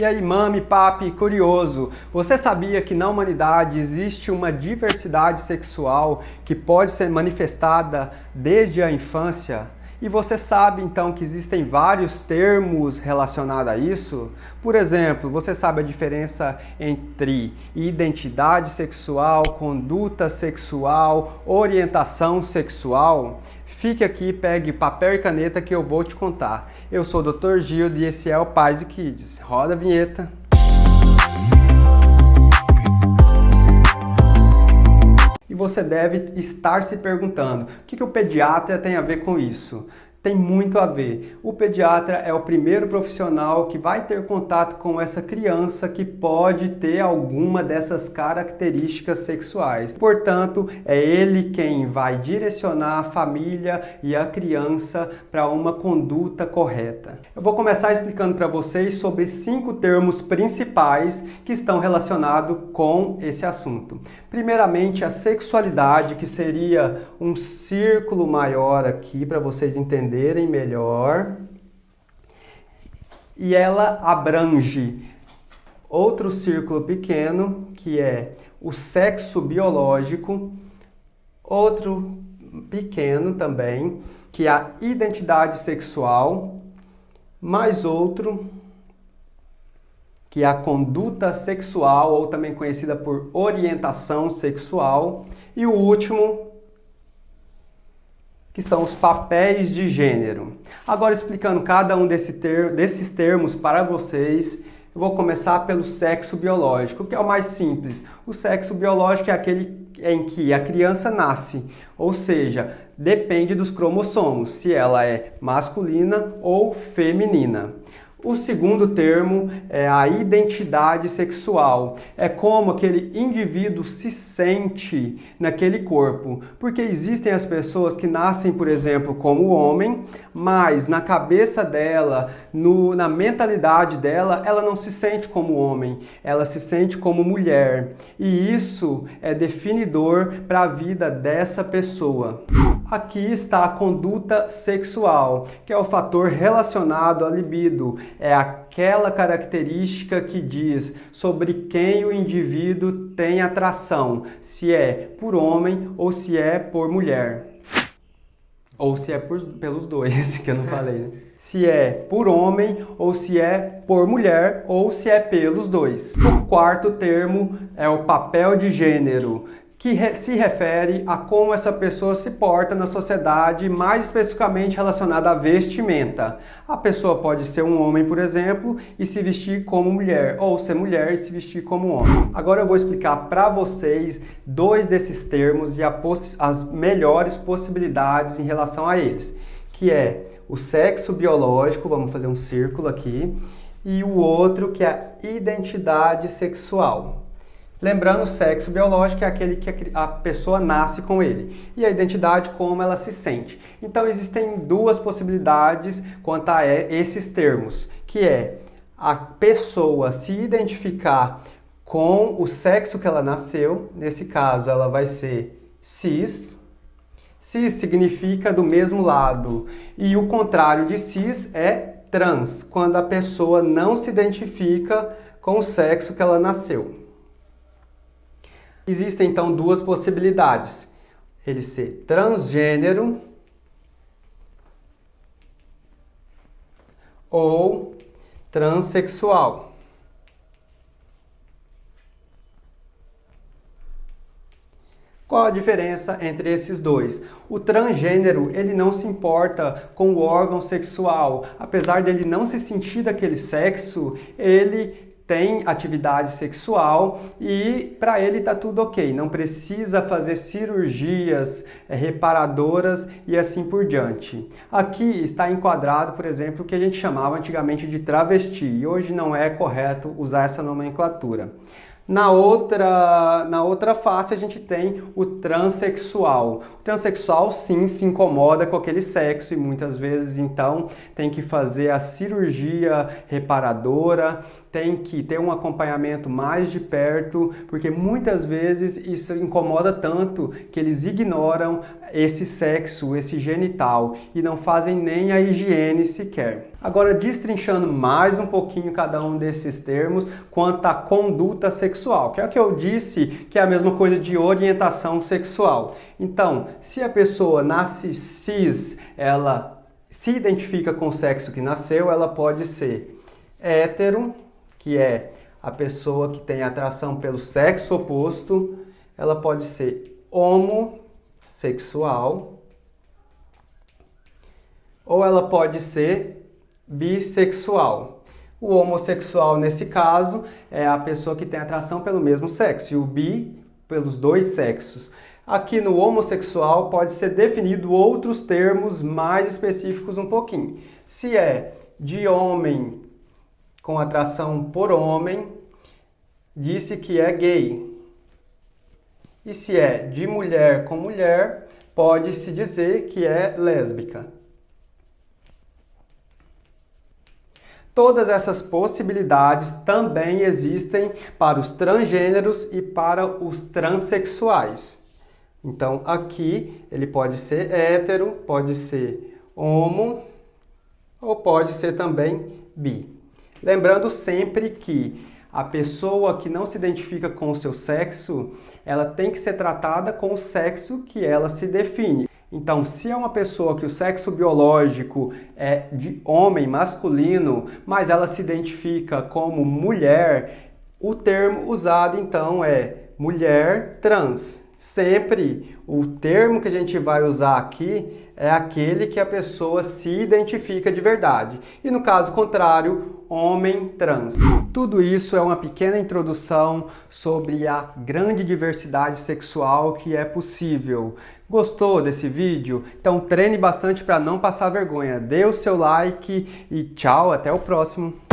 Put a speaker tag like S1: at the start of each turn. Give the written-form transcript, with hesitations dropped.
S1: E aí, mami, papi, curioso, você sabia que na humanidade existe uma diversidade sexual que pode ser manifestada desde a infância? E você sabe então que existem vários termos relacionados a isso? Por exemplo, você sabe a diferença entre identidade sexual, conduta sexual, orientação sexual? Fique aqui, pegue papel e caneta que eu vou te contar. Eu sou o Dr. Gildo e esse é o Pais de Kids. Roda a vinheta. E você deve estar se perguntando, o que o pediatra tem a ver com isso? Tem muito a ver. O pediatra é o primeiro profissional que vai ter contato com essa criança que pode ter alguma dessas características sexuais. Portanto, é ele quem vai direcionar a família e a criança para uma conduta correta. Eu vou começar explicando para vocês sobre 5 termos principais que estão relacionados com esse assunto. Primeiramente, a sexualidade, que seria um círculo maior aqui para vocês entenderem melhor. E ela abrange outro círculo pequeno, que é o sexo biológico, outro pequeno também, que é a identidade sexual, mais outro que é a conduta sexual, ou também conhecida por orientação sexual, e o último, que são os papéis de gênero. Agora, explicando cada um desses termos para vocês, eu vou começar pelo sexo biológico, que é o mais simples. O sexo biológico é aquele em que a criança nasce, ou seja, depende dos cromossomos, se ela é masculina ou feminina. O segundo termo é a identidade sexual. É como aquele indivíduo se sente naquele corpo. Porque existem as pessoas que nascem, por exemplo, como homem, mas na cabeça dela, na mentalidade dela, ela não se sente como homem, ela se sente como mulher. E isso é definidor para a vida dessa pessoa. Aqui está a conduta sexual, que é o fator relacionado à libido. É aquela característica que diz sobre quem o indivíduo tem atração, se é por homem ou se é por mulher. Ou se é pelos dois, que eu não falei, né? Se é por homem, ou se é por mulher, ou se é pelos dois. O quarto termo é o papel de gênero, que se refere a como essa pessoa se porta na sociedade, mais especificamente relacionada à vestimenta. A pessoa pode ser um homem, por exemplo, e se vestir como mulher, ou ser mulher e se vestir como homem. Agora eu vou explicar para vocês 2 desses termos e as melhores possibilidades em relação a eles, que é o sexo biológico, vamos fazer um círculo aqui, e o outro que é a identidade sexual. Lembrando, o sexo biológico é aquele que a pessoa nasce com ele. E a identidade, como ela se sente. Então, existem 2 possibilidades quanto a esses termos, que é a pessoa se identificar com o sexo que ela nasceu. Nesse caso, ela vai ser cis. Cis significa do mesmo lado. E o contrário de cis é trans, quando a pessoa não se identifica com o sexo que ela nasceu. Existem então 2 possibilidades, ele ser transgênero ou transexual. Qual a diferença entre esses 2? O transgênero, ele não se importa com o órgão sexual, apesar dele não se sentir daquele sexo, ele tem atividade sexual e para ele está tudo ok, não precisa fazer cirurgias reparadoras e assim por diante. Aqui está enquadrado, por exemplo, o que a gente chamava antigamente de travesti e hoje não é correto usar essa nomenclatura. Na outra face a gente tem o transexual. O transexual sim se incomoda com aquele sexo e muitas vezes então tem que fazer a cirurgia reparadora tem que ter um acompanhamento mais de perto, porque muitas vezes isso incomoda tanto que eles ignoram esse sexo, esse genital e não fazem nem a higiene sequer. Agora, destrinchando mais um pouquinho cada um desses termos quanto à conduta sexual, que é o que eu disse, que é a mesma coisa de orientação sexual. Então, se a pessoa nasce cis, ela se identifica com o sexo que nasceu, ela pode ser hétero, que é a pessoa que tem atração pelo sexo oposto, ela pode ser homossexual, ou ela pode ser bissexual. O homossexual, nesse caso, é a pessoa que tem atração pelo mesmo sexo, e o bi pelos dois sexos. Aqui no homossexual pode ser definido outros termos mais específicos um pouquinho. Se é de homem com atração por homem, disse que é gay. E se é de mulher com mulher, pode-se dizer que é lésbica. Todas essas possibilidades também existem para os transgêneros e para os transexuais. Então, aqui ele pode ser hétero, pode ser homo ou pode ser também bi. Lembrando sempre que a pessoa que não se identifica com o seu sexo, ela tem que ser tratada com o sexo que ela se define. Então, se é uma pessoa que o sexo biológico é de homem masculino, mas ela se identifica como mulher, o termo usado então é mulher trans. Sempre o termo que a gente vai usar aqui é aquele que a pessoa se identifica de verdade. E no caso contrário, homem trans. Tudo isso é uma pequena introdução sobre a grande diversidade sexual que é possível. Gostou desse vídeo? Então treine bastante para não passar vergonha. Dê o seu like e tchau, até o próximo.